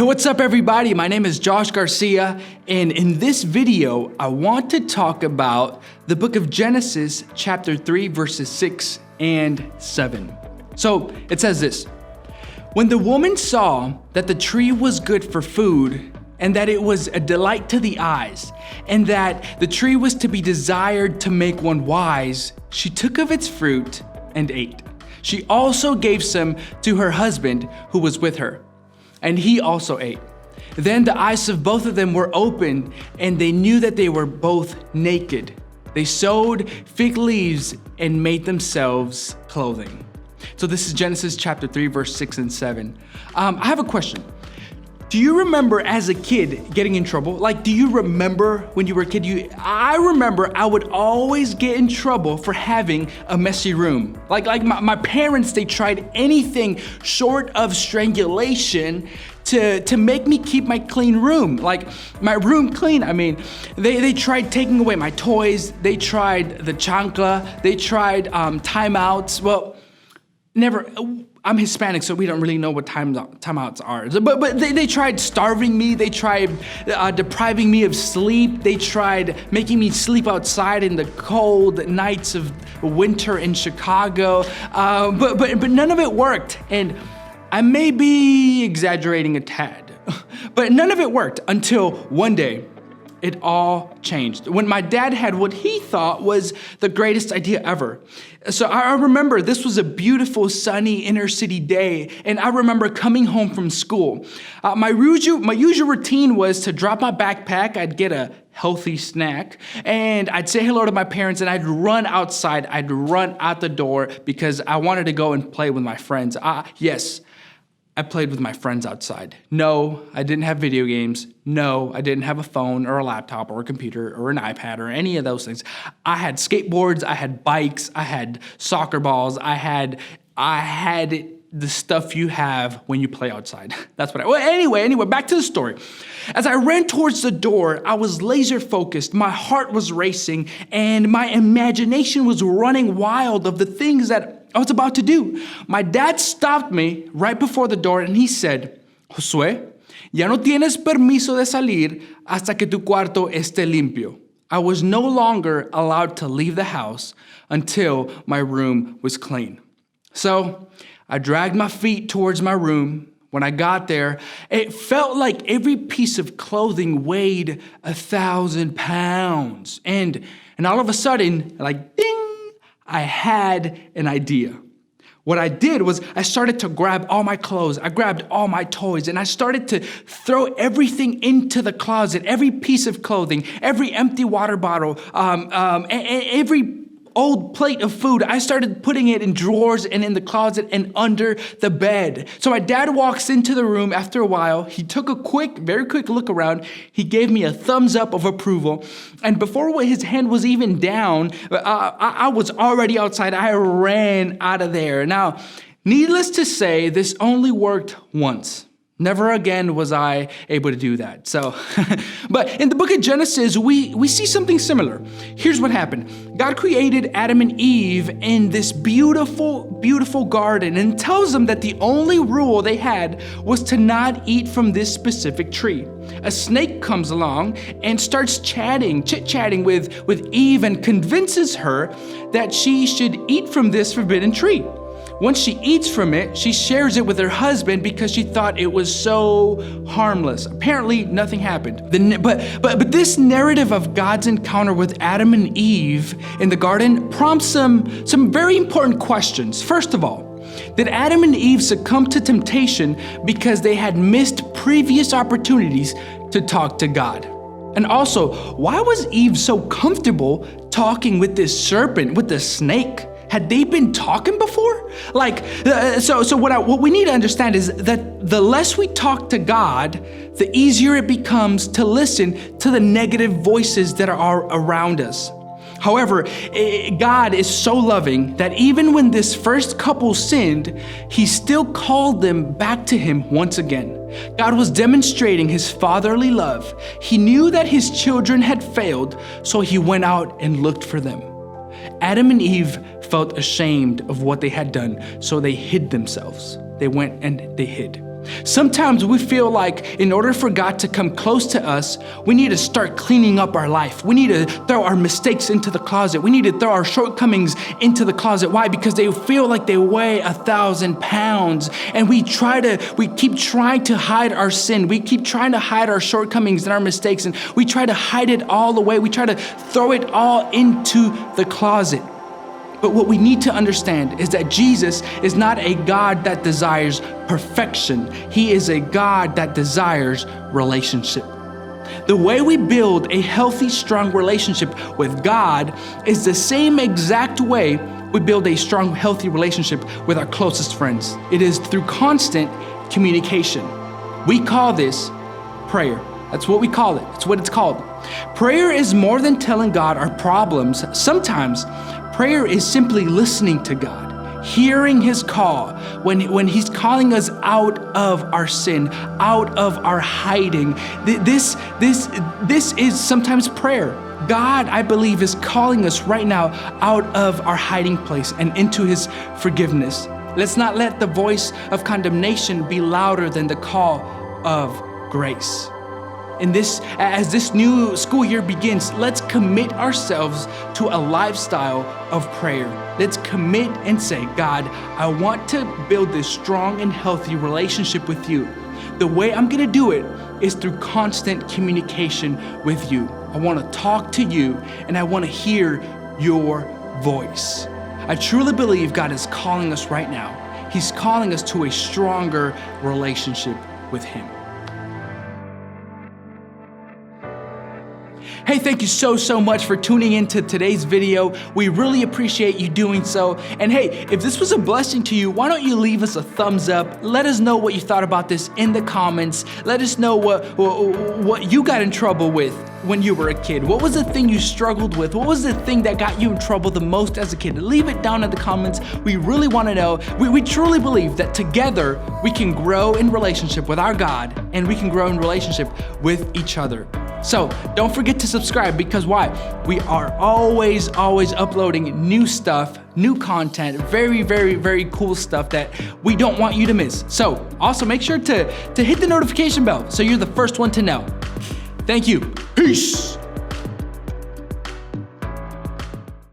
what's up everybody? My name is Josh Garcia, and in this video, I want to talk about the book of Genesis, chapter 3, verses 6 and 7. So it says this: when the woman saw that the tree was good for food, and that it was a delight to the eyes, and that the tree was to be desired to make one wise, she took of its fruit and ate. She also gave some to her husband who was with her, and he also ate. Then the eyes of both of them were opened, and they knew that they were both naked. They sewed fig leaves and made themselves clothing. So this is Genesis chapter 3, verse 6 and 7. I have a question. Do you remember as a kid getting in trouble? Like, do you remember when you were a kid? I remember I would always get in trouble for having a messy room. Like my parents, they tried anything short of strangulation to make me keep my clean room. Like my room clean, I mean, they tried taking away my toys. They tried the chancla. They tried timeouts. Well, never. I'm Hispanic, so we don't really know what timeouts are. But they tried starving me. They tried depriving me of sleep. They tried making me sleep outside in the cold nights of winter in Chicago. But none of it worked. And I may be exaggerating a tad, but none of it worked until one day. It all changed when my dad had what he thought was the greatest idea ever. So I remember this was a beautiful, sunny inner city day, and I remember coming home from school. My usual routine was to drop my backpack. I'd get a healthy snack, and I'd say hello to my parents, and I'd run outside. I'd run out the door because I wanted to go and play with my friends. Yes, I played with my friends outside. No, I didn't have video games. No, I didn't have a phone or a laptop or a computer or an iPad or any of those things. I had skateboards, I had bikes, I had soccer balls, I had the stuff you have when you play outside. That's what anyway, back to the story. As I ran towards the door, I was laser focused. My heart was racing and my imagination was running wild of the things that I was about to do. My dad stopped me right before the door and he said, "Josué, ya no tienes permiso de salir hasta que tu cuarto esté limpio." I was no longer allowed to leave the house until my room was clean. So I dragged my feet towards my room. When I got there, it felt like every piece of clothing weighed 1,000 pounds. And all of a sudden, like ding, I had an idea. What I did was I started to grab all my clothes. I grabbed all my toys and I started to throw everything into the closet, every piece of clothing, every empty water bottle, every old plate of food. I started putting it in drawers and in the closet and under the bed. So my dad walks into the room after a while. He took a very quick look around. He gave me a thumbs up of approval. And before his hand was even down, I was already outside. I ran out of there. Now, needless to say, this only worked once. Never again was I able to do that. So, but in the book of Genesis, we see something similar. Here's what happened. God created Adam and Eve in this beautiful, beautiful garden and tells them that the only rule they had was to not eat from this specific tree. A snake comes along and starts chit-chatting with Eve and convinces her that she should eat from this forbidden tree. Once she eats from it, she shares it with her husband because she thought it was so harmless. Apparently, nothing happened. But this narrative of God's encounter with Adam and Eve in the garden prompts some very important questions. First of all, did Adam and Eve succumb to temptation because they had missed previous opportunities to talk to God? And also, why was Eve so comfortable talking with this serpent, with the snake? Had they been talking before? So what we need to understand is that the less we talk to God, the easier it becomes to listen to the negative voices that are around us. However, God is so loving that even when this first couple sinned, he still called them back to him once again. God was demonstrating his fatherly love. He knew that his children had failed, so he went out and looked for them. Adam and Eve felt ashamed of what they had done, so they hid themselves. They went and they hid. Sometimes we feel like in order for God to come close to us, we need to start cleaning up our life. We need to throw our mistakes into the closet. We need to throw our shortcomings into the closet. Why? Because they feel like they weigh 1,000 pounds. And we keep trying to hide our sin. We keep trying to hide our shortcomings and our mistakes. And we try to hide it all away. We try to throw it all into the closet. But what we need to understand is that Jesus is not a God that desires perfection. He is a God that desires relationship. The way we build a healthy, strong relationship with God is the same exact way we build a strong, healthy relationship with our closest friends. It is through constant communication. We call this prayer. That's what we call it. That's what it's called. Prayer is more than telling God our problems. Sometimes prayer is simply listening to God, hearing His call when He's calling us out of our sin, out of our hiding. This is sometimes prayer. God, I believe, is calling us right now out of our hiding place and into His forgiveness. Let's not let the voice of condemnation be louder than the call of grace. As this new school year begins, let's commit ourselves to a lifestyle of prayer. Let's commit and say, God, I want to build this strong and healthy relationship with you. The way I'm gonna do it is through constant communication with you. I wanna talk to you and I wanna hear your voice. I truly believe God is calling us right now. He's calling us to a stronger relationship with Him. Hey, thank you so much for tuning into today's video. We really appreciate you doing so. And hey, if this was a blessing to you, why don't you leave us a thumbs up? Let us know what you thought about this in the comments. Let us know what you got in trouble with when you were a kid. What was the thing you struggled with? What was the thing that got you in trouble the most as a kid? Leave it down in the comments. We really want to know. We truly believe that together we can grow in relationship with our God and we can grow in relationship with each other. So don't forget to subscribe, because why? We are always uploading new stuff, new content, very cool stuff that we don't want you to miss. So also make sure to hit the notification bell so you're the first one to know. Thank you. Peace.